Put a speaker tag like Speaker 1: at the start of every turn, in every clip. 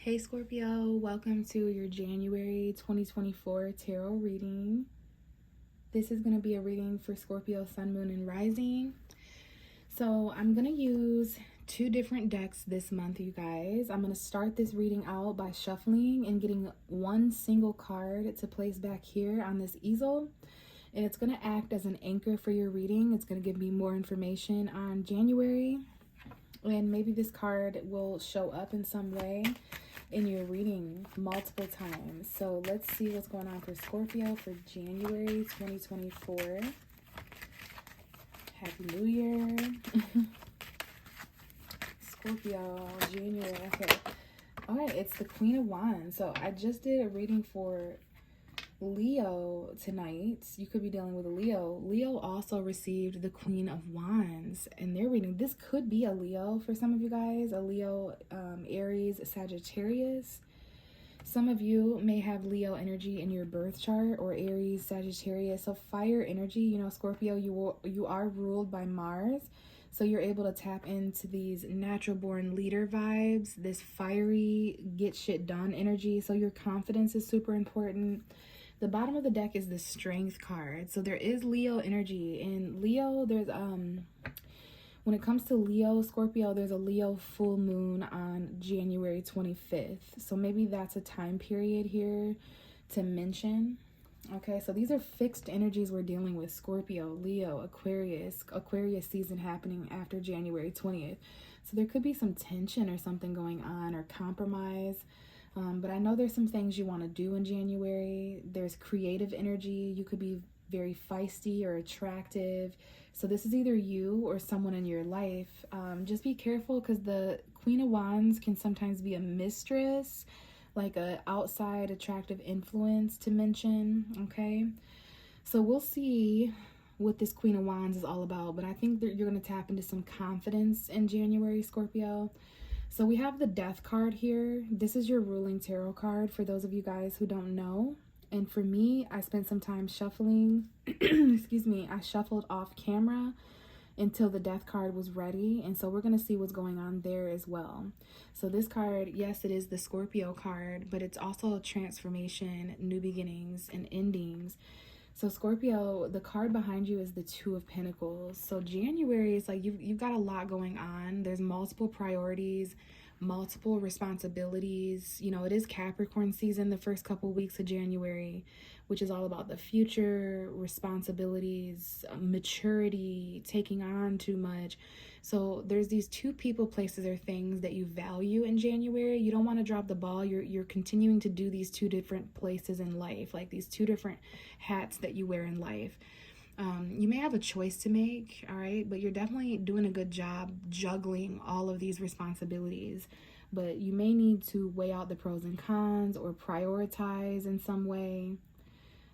Speaker 1: Hey Scorpio, welcome to your January 2024 tarot reading. This is going to be a reading for Scorpio, Sun, Moon, and Rising. So I'm going to use two different decks this month, you guys. I'm going to start this reading out by shuffling and getting one single card to place back here on this easel. And it's going to act as an anchor for your reading. It's going to give me more information on January. And maybe this card will show up in some way in your reading multiple times. So let's see what's going on for Scorpio for January 2024. Happy New Year. Scorpio, January. Okay. All right, it's the Queen of Wands. So I just did a reading for Leo tonight. You could be dealing with a Leo. Leo also received the Queen of Wands and they're reading. This could be a Leo for some of you guys. A Leo, Aries, Sagittarius. Some of you may have Leo energy in your birth chart, or Aries, Sagittarius. So fire energy, you know, Scorpio, you are ruled by Mars. So you're able to tap into these natural born leader vibes, this fiery get shit done energy. So your confidence is super important. The bottom of the deck is the Strength card. So there is Leo energy. And Leo, there's when it comes to Leo, Scorpio, there's a Leo full moon on January 25th. So maybe that's a time period here to mention. Okay, so these are fixed energies we're dealing with. Scorpio, Leo, Aquarius season happening after January 20th. So there could be some tension or something going on, or compromise. But I know there's some things you want to do in January. There's creative energy. You could be very feisty or attractive. So this is either you or someone in your life. Just be careful, because the Queen of Wands can sometimes be a mistress, like a outside attractive influence to mention. Okay, so we'll see what this Queen of Wands is all about. But I think that you're going to tap into some confidence in January, Scorpio. So we have the Death card here. This is your ruling tarot card for those of you guys who don't know. And for me, I spent some time shuffling. Excuse me. I shuffled off camera until the Death card was ready. And so we're going to see what's going on there as well. So this card, yes, it is the Scorpio card, but it's also a transformation, new beginnings, and endings. So Scorpio, the card behind you is the Two of Pentacles. So January is like you've got a lot going on. There's multiple priorities, multiple responsibilities. You know, it is Capricorn season the first couple weeks of January, which is all about the future, responsibilities, maturity, taking on too much. So there's these two people, places, or things that you value in January. You don't want to drop the ball. You're continuing to do these two different places in life, like these two different hats that you wear in life. You may have a choice to make, all right, but you're definitely doing a good job juggling all of these responsibilities. But you may need to weigh out the pros and cons, or prioritize in some way.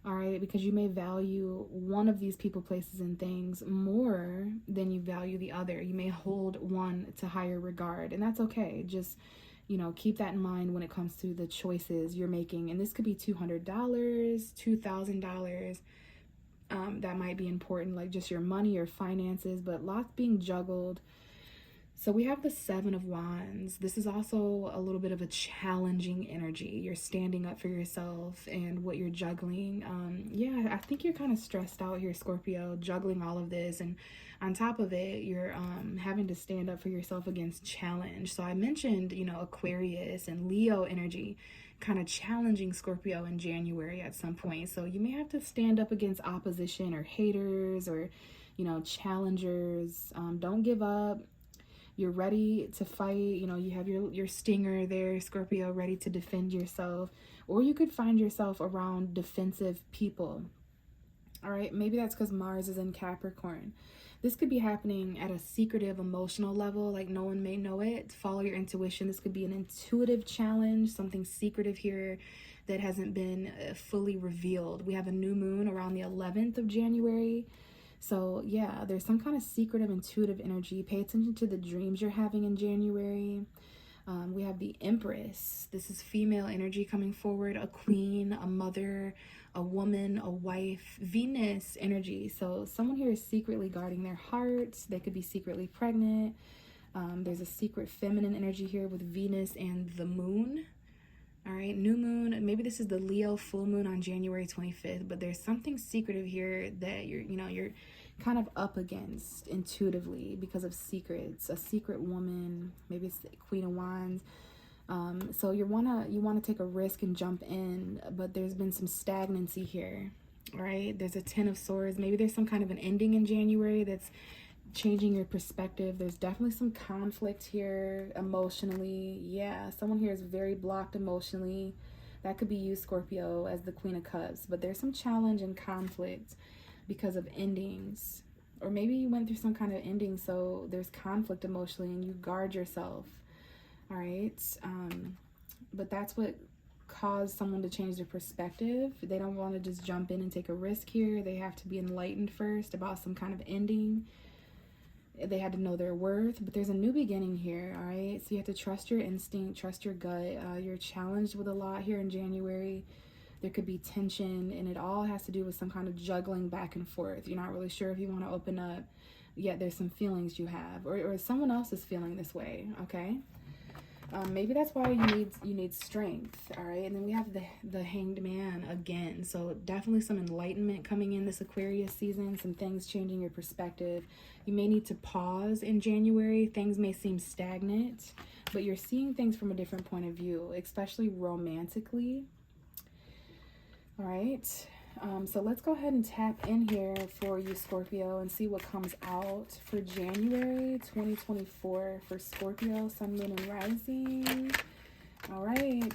Speaker 1: All right, because you may value one of these people, places, and things more than you value the other. You may hold one to higher regard, and that's okay. Just, you know, keep that in mind when it comes to the choices you're making. And this could be $200, $2,000. That might be important, like just your money or finances, but lots being juggled. So we have the Seven of Wands. This is also a little bit of a challenging energy. You're standing up for yourself and what you're juggling. Yeah, I think you're kind of stressed out here, Scorpio, juggling all of this. And on top of it, you're having to stand up for yourself against challenge. So I mentioned, you know, Aquarius and Leo energy kind of challenging Scorpio in January at some point. So you may have to stand up against opposition or haters, or, you know, challengers. Don't give up. You're ready to fight. You know, you have your stinger there, Scorpio, ready to defend yourself. Or you could find yourself around defensive people. All right, maybe that's because Mars is in Capricorn. This could be happening at a secretive emotional level, like no one may know it. Follow your intuition. This could be an intuitive challenge, something secretive here that hasn't been fully revealed. We have a new moon around the 11th of January. So yeah, there's some kind of secretive, intuitive energy. Pay attention to the dreams you're having in January. We have the Empress. This is female energy coming forward, a queen, a mother, a woman, a wife, Venus energy. So someone here is secretly guarding their hearts. They could be secretly pregnant. There's a secret feminine energy here with Venus and the moon. All right, new moon. Maybe this is the Leo full moon on January 25th, but there's something secretive here that you're kind of up against intuitively because of secrets. A secret woman, maybe it's the Queen of Wands. So you wanna take a risk and jump in, but there's been some stagnancy here. All right, there's a Ten of Swords. Maybe there's some kind of an ending in January that's changing your perspective. There's definitely some conflict here emotionally. Yeah, someone here is very blocked emotionally. That could be you, Scorpio, as the Queen of Cups. But there's some challenge and conflict because of endings. Or maybe you went through some kind of ending, so there's conflict emotionally and you guard yourself. All right. But that's what caused someone to change their perspective. They don't want to just jump in and take a risk here. They have to be enlightened first about some kind of ending. They had to know their worth, but there's a new beginning here. All right. So you have to trust your instinct, trust your gut. You're challenged with a lot here in January. There could be tension, and it all has to do with some kind of juggling back and forth. You're not really sure if you want to open up, yet there's some feelings you have, or someone else is feeling this way. Okay. Maybe that's why you need strength. All right. And then we have the Hanged Man again. So definitely some enlightenment coming in this Aquarius season, some things changing your perspective. You may need to pause in January. Things may seem stagnant, but you're seeing things from a different point of view, especially romantically. All right. So let's go ahead and tap in here for you, Scorpio, and see what comes out for January 2024 for Scorpio, Sun, Moon, and Rising. All right.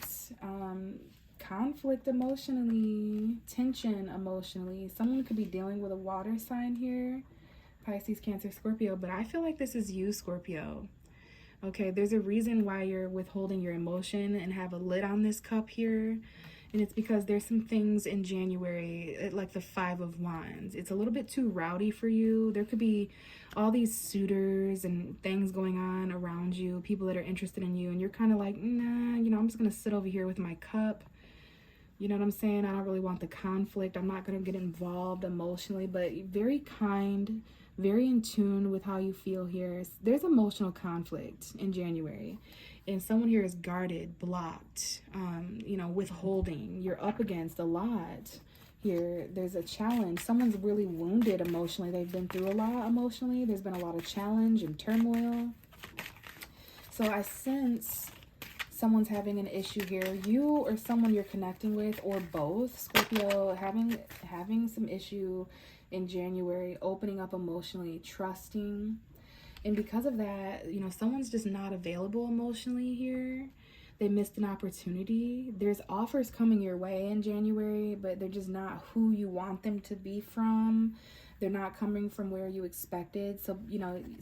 Speaker 1: Conflict emotionally, tension emotionally. Someone could be dealing with a water sign here, Pisces, Cancer, Scorpio, but I feel like this is you, Scorpio. Okay, there's a reason why you're withholding your emotion and have a lid on this cup here. And it's because there's some things in January, like the Five of Wands. It's a little bit too rowdy for you. There could be all these suitors and things going on around you, people that are interested in you. And you're kind of like, nah, I'm just going to sit over here with my cup. You know what I'm saying? I don't really want the conflict. I'm not going to get involved emotionally, but very kind, very in tune with how you feel here. There's emotional conflict in January. And someone here is guarded, blocked, withholding. You're up against a lot here. There's a challenge. Someone's really wounded emotionally. They've been through a lot emotionally. There's been a lot of challenge and turmoil. So I sense someone's having an issue here. You or someone you're connecting with, or both, Scorpio, having some issue in January, opening up emotionally, trusting. And because of that, someone's just not available emotionally here. They missed an opportunity. There's offers coming your way in January, but they're just not who you want them to be from. They're not coming from where you expected. So,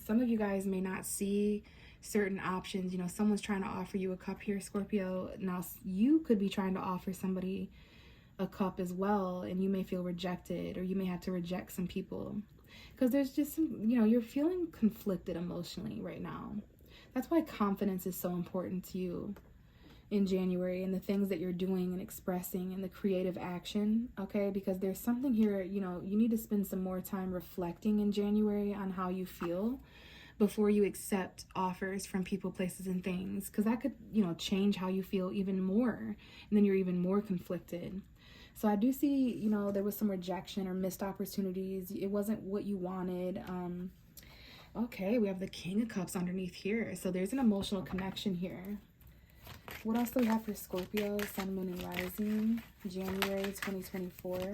Speaker 1: some of you guys may not see certain options. Someone's trying to offer you a cup here, Scorpio. Now, you could be trying to offer somebody a cup as well, and you may feel rejected, or you may have to reject some people. Because there's just some, you're feeling conflicted emotionally right now. That's why confidence is so important to you in January, and the things that you're doing and expressing and the creative action, okay? Because there's something here, you need to spend some more time reflecting in January on how you feel before you accept offers from people, places, and things. Because that could, change how you feel even more. And then you're even more conflicted. So I do see, there was some rejection or missed opportunities. It wasn't what you wanted. Okay, we have the King of Cups underneath here. So there's an emotional connection here. What else do we have for Scorpio, Sun, Moon, and Rising, January 2024?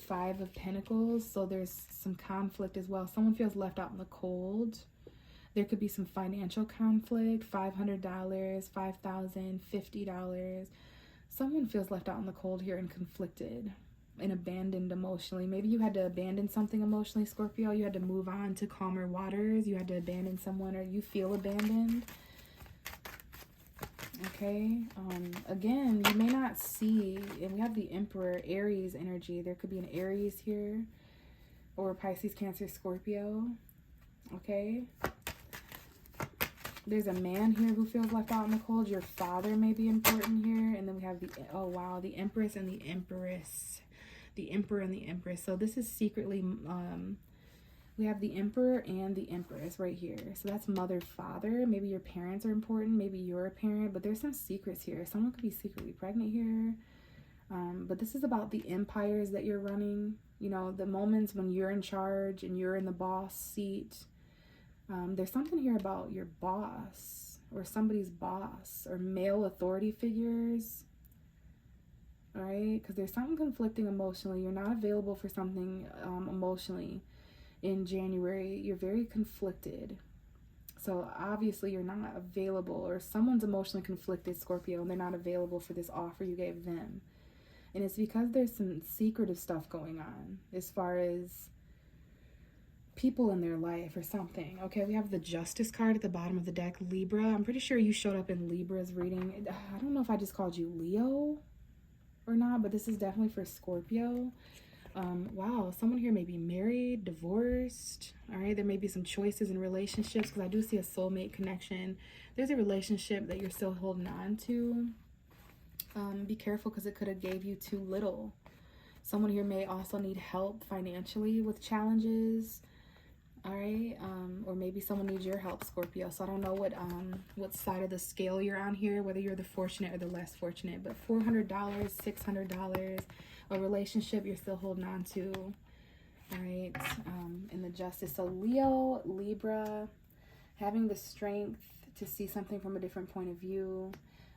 Speaker 1: Five of Pentacles. So there's some conflict as well. Someone feels left out in the cold. There could be some financial conflict, $500, $5,000, $50. Someone feels left out in the cold here and conflicted and abandoned emotionally. Maybe you had to abandon something emotionally, Scorpio. You had to move on to calmer waters. You had to abandon someone, or you feel abandoned. Okay. Again, you may not see, and we have the Emperor, Aries energy. There could be an Aries here, or Pisces, Cancer, Scorpio. Okay. There's a man here who feels left out in the cold. Your father may be important here. And then we have the Empress and the Empress. The Emperor and the Empress. So this is secretly We have the Emperor and the Empress right here. So that's mother, father. Maybe your parents are important. Maybe you're a parent. But there's some secrets here. Someone could be secretly pregnant here. But this is about the empires that you're running. You know, the moments when you're in charge and you're in the boss seat. There's something here about your boss or somebody's boss or male authority figures. All right? Because there's something conflicting emotionally. You're not available for something emotionally. In January, you're very conflicted. So obviously you're not available, or someone's emotionally conflicted, Scorpio, and they're not available for this offer you gave them. And it's because there's some secretive stuff going on as far as people in their life or something. Okay, we have the Justice card at the bottom of the deck, Libra. I'm pretty sure you showed up in Libra's reading. I don't know if I just called you Leo or not, but this is definitely for Scorpio. Wow, someone here may be married, divorced. All right, there may be some choices in relationships because I do see a soulmate connection. There's a relationship that you're still holding on to. Be careful because it could have gave you too little. Someone here may also need help financially with challenges. All right, or maybe someone needs your help, Scorpio. So I don't know what side of the scale you're on here, whether you're the fortunate or the less fortunate. But $400, $600. A relationship you're still holding on to. All right, in the Justice. So Leo, Libra, having the strength to see something from a different point of view,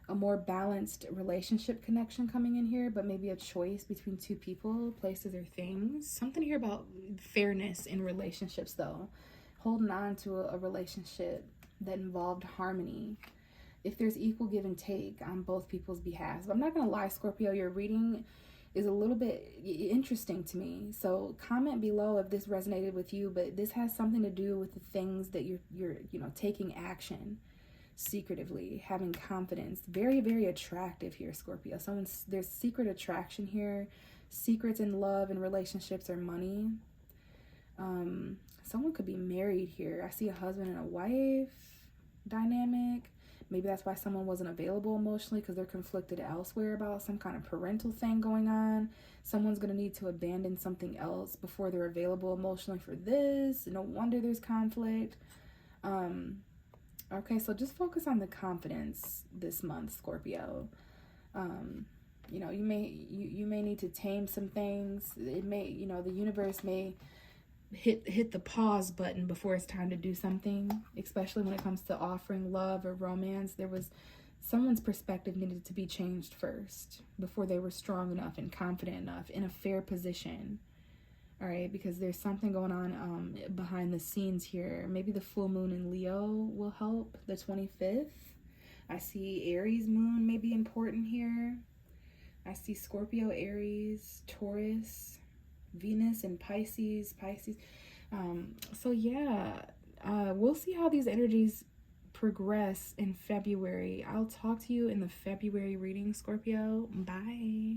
Speaker 1: a more balanced relationship connection coming in here, but maybe a choice between two people, places, or things. Something here about fairness in relationships, though. Holding on to a relationship that involved harmony. If there's equal give and take on both people's behalves. But I'm not going to lie, Scorpio, your reading is a little bit interesting to me. So comment below if this resonated with you, but this has something to do with the things that you're taking action secretively, having confidence. Very, very attractive here, Scorpio. There's secret attraction here, secrets in love and relationships or money. Someone could be married here. I see a husband and a wife dynamic. Maybe that's why someone wasn't available emotionally, because they're conflicted elsewhere about some kind of parental thing going on. Someone's going to need to abandon something else before they're available emotionally for this. No wonder there's conflict. Okay, so just focus on the confidence this month, Scorpio. You may need to tame some things. It may, the universe may hit the pause button before it's time to do something, especially when it comes to offering love or romance. There was someone's perspective needed to be changed first before they were strong enough and confident enough in a fair position. All right, because there's something going on behind the scenes here. Maybe the full moon in Leo will help, the 25th. I see Aries moon may be important here. I see Scorpio, Aries, Taurus, Venus and Pisces. So yeah, we'll see how these energies progress in February. I'll talk to you in the February reading, Scorpio. Bye.